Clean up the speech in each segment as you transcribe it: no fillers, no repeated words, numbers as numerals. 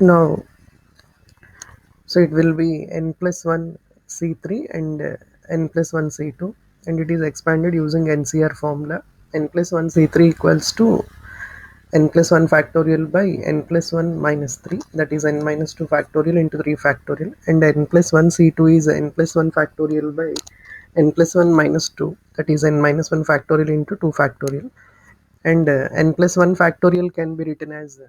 Now, so it will be n plus 1 c3 and n plus 1 c2, and it is expanded using NCR formula. N plus 1 c3 equals to n plus 1 factorial by n plus 1 minus 3, that is n minus 2 factorial into 3 factorial, and n plus 1 c2 is n plus 1 factorial by n plus 1 minus 2, that is n minus 1 factorial into 2 factorial, and n plus 1 factorial can be written as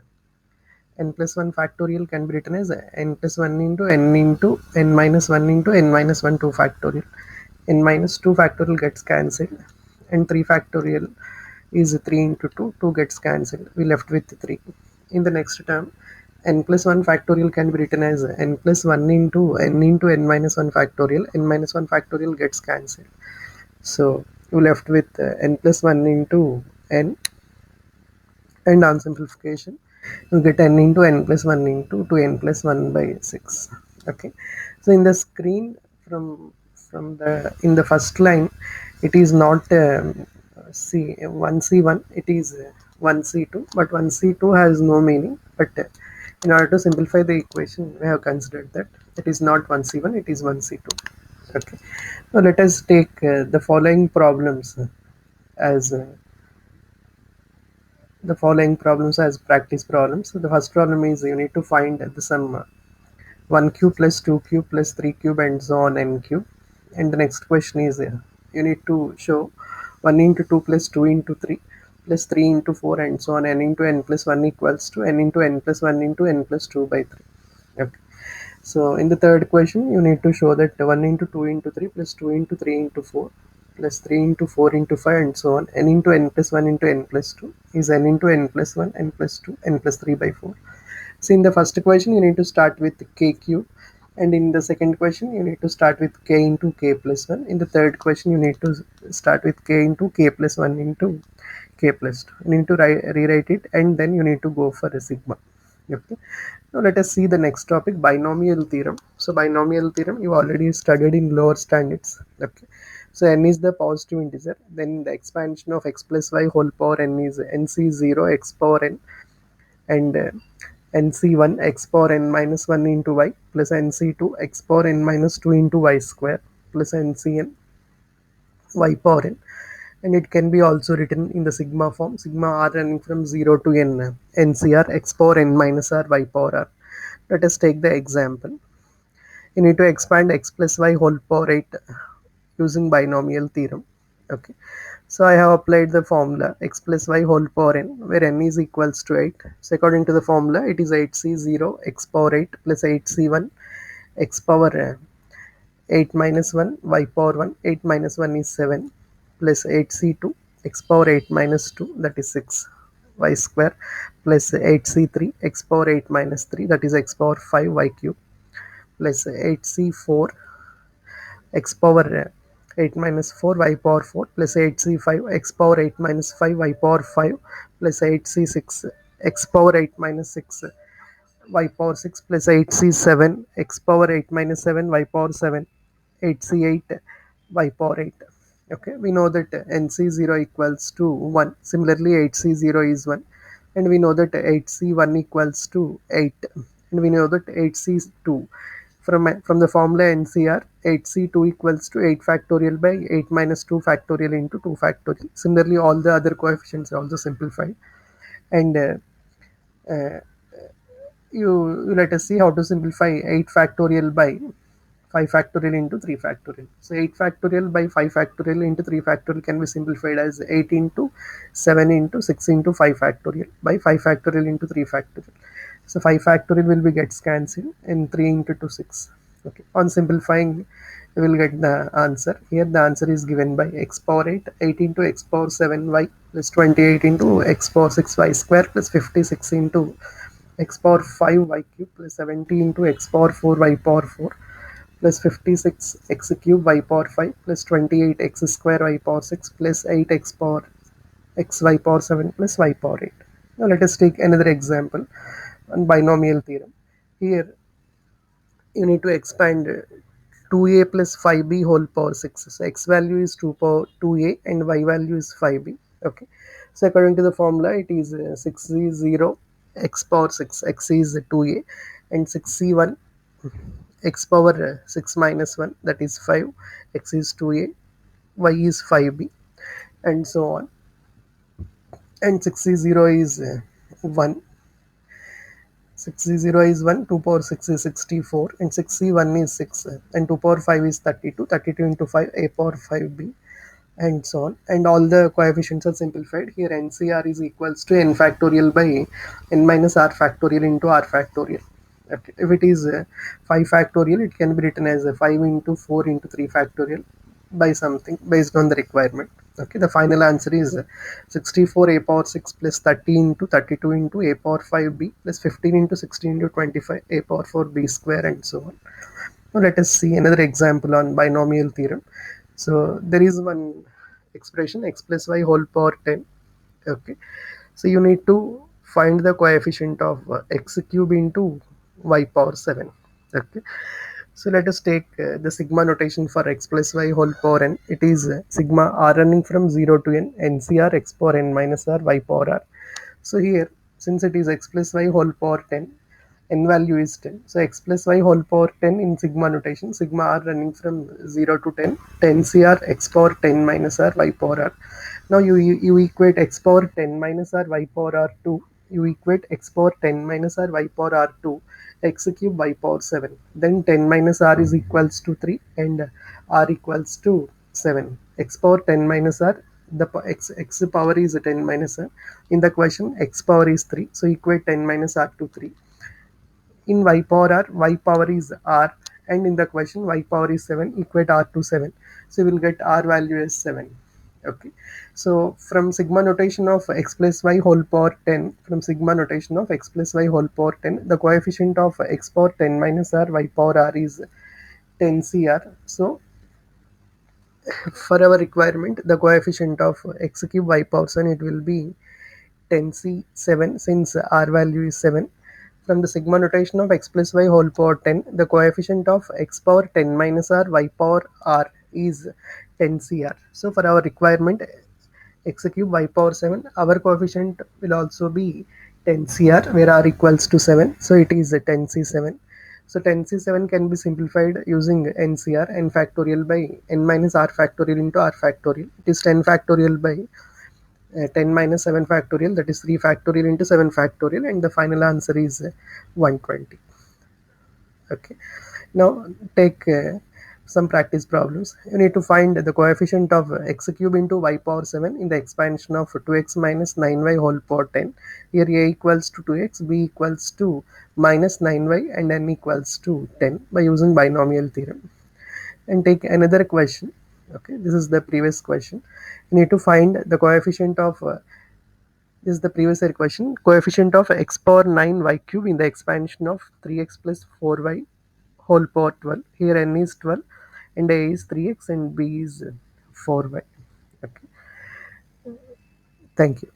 n plus 1 factorial can be written as n plus 1 into n minus 1 into n minus 1 2 factorial. N minus 2 factorial gets cancelled, and 3 factorial is 3 into 2, 2 gets cancelled. We left with 3. In the next term, n plus 1 factorial can be written as n plus 1 into n minus 1 factorial. N minus 1 factorial gets cancelled. So we left with n plus 1 into n, and on simplification you get n into n plus 1 into 2n plus 1 by 6. Okay, so in the screen, from the in the first line, it is not c1c1, it is 1c2, but 1c2 has no meaning. But in order to simplify the equation, we have considered that it is not 1c1, it is 1c2. Okay, now let us take the following problems as practice problems. So the first problem is you need to find the sum 1 cube plus 2 cube plus 3 cube and so on n cube. And the next question is you need to show 1 into 2 plus 2 into 3 plus 3 into 4 and so on n into n plus 1 equals to n into n plus 1 into n plus 2 by 3. Okay. So in the third question, you need to show that 1 into 2 into 3 plus 2 into 3 into 4 plus 3 into 4 into 5 and so on n into n plus 1 into n plus 2 is n into n plus 1, n plus 2, n plus 3 by 4. So in the first equation, you need to start with k cube, and in the second question, you need to start with k into k plus 1. In the third question, you need to start with k into k plus 1 into k plus 2. You need to rewrite it, and then you need to go for a sigma. Okay. Now let us see the next topic, binomial theorem. So binomial theorem you already studied in lower standards. Okay. So n is the positive integer, then the expansion of x plus y whole power n is nc0 x power n, and nc1 x power n minus 1 into y plus nc2 x power n minus 2 into y square plus ncn y power n, and it can be also written in the sigma form, sigma r running from 0 to n, ncr x power n minus r y power r. Let us take the example. You need to expand x plus y whole power 8 using binomial theorem. Okay, so I have applied the formula x plus y whole power n, where n is equals to 8. So according to the formula, it is 8c0 x power 8 plus 8c1 x power 8 minus 1 y power 1. 8 minus 1 is 7 plus 8c2 x power 8 minus 2, that is 6 y square, plus 8c3 x power 8 minus 3, that is x power 5 y cube, plus 8c4 x power 8 minus 4 y power 4, plus 8c5 x power 8 minus 5 y power 5, plus 8c6 x power 8 minus 6 y power 6, plus 8c7 x power 8 minus 7 y power 7, 8c8 y power 8. Okay, we know that nc0 equals to 1. Similarly, 8c0 is 1, and we know that 8c1 equals to 8, and we know that 8c2 from the formula NCR, 8c2 equals to 8 factorial by 8 minus 2 factorial into 2 factorial. Similarly, all the other coefficients are also simplified, and uh, you let us see how to simplify 8 factorial by 5 factorial into 3 factorial. So 8 factorial by 5 factorial into 3 factorial can be simplified as 8 into 7 into 6 into 5 factorial by 5 factorial into 3 factorial. So 5 factorial will be gets cancelled, and 3 into 2 6. Okay. On simplifying, you will get the answer. Here the answer is given by x power 8, 8 into x power 7 y plus 28 into x power 6 y square plus 56 into x power 5 y cube plus 70 into x power 4 y power 4 plus 56 x cube y power 5 plus 28 x square y power 6 plus 8 x power x y power 7 plus y power 8. Now let us take another example on binomial theorem. Here you need to expand 2a plus 5b whole power 6. So x value is 2a and y value is 5b. Okay. So according to the formula, it is 6 is 0 x power 6, x is 2a, and 6c1 x power 6 minus 1, that is 5, x is 2a, y is 5b, and so on. And 6c0 is 1, 6c0 is 1, 2 power 6 is 64, and 6c1 is 6, and 2 power 5 is 32, 32 into 5, a power 5b, and so on. And all the coefficients are simplified. Here NCR is equals to n factorial by n minus r factorial into r factorial. Okay. If it is 5 factorial, it can be written as 5 into 4 into 3 factorial by something based on the requirement. Okay, the final answer is 64 a power 6 plus 30 into 32 into a power 5b plus 15 into 16 into 25 a power 4b square, and so on. Now let us see another example on binomial theorem. So there is one expression x plus y whole power 10. Okay, so you need to find the coefficient of x cube into y power 7. Okay, so let us take the sigma notation for x plus y whole power n. It is sigma r running from 0 to n, ncr x power n minus r y power r. So here, since it is x plus y whole power 10, n value is 10. So x plus y whole power 10 in sigma notation, sigma r running from 0 to 10, 10 cr x power 10 minus r y power r. Now you equate x power 10 minus r y power r to, you equate x power 10 minus r y power r to x cube y power 7. Then 10 minus r is equals to 3 and r equals to 7. X power 10 minus r, the x power is 10 minus r. In the question, x power is 3. So equate 10 minus r to 3. In y power r, y power is r, and in the question y power is 7, equate r to 7. So we will get r value as 7. Okay, so from sigma notation of x plus y whole power 10, from sigma notation of x plus y whole power 10, the coefficient of x power 10 minus r y power r is 10 cr. So for our requirement, the coefficient of x cube y power 7, it will be 10c7, since r value is 7. From the sigma notation of x plus y whole power 10, the coefficient of x power 10 minus r y power r is 10cr. So for our requirement x cube y power 7, our coefficient will also be 10cr, where r equals to 7. So it is 10c7. So 10c7 can be simplified using ncr, n factorial by n minus r factorial into r factorial. It is 10 factorial by 10 minus 7 factorial, that is 3 factorial into 7 factorial, and the final answer is 120. Okay, now take some practice problems. You need to find the coefficient of x cube into y power 7 in the expansion of 2x minus 9y whole power 10. Here a equals to 2x, b equals to minus 9y, and n equals to 10 by using binomial theorem. And take another question. Okay, this is the previous question. You need to find the coefficient of this is the previous year question. Coefficient of x power 9 y cube in the expansion of 3x plus 4y whole power 12. Here n is 12 and a is 3x and b is 4y. Okay. Thank you.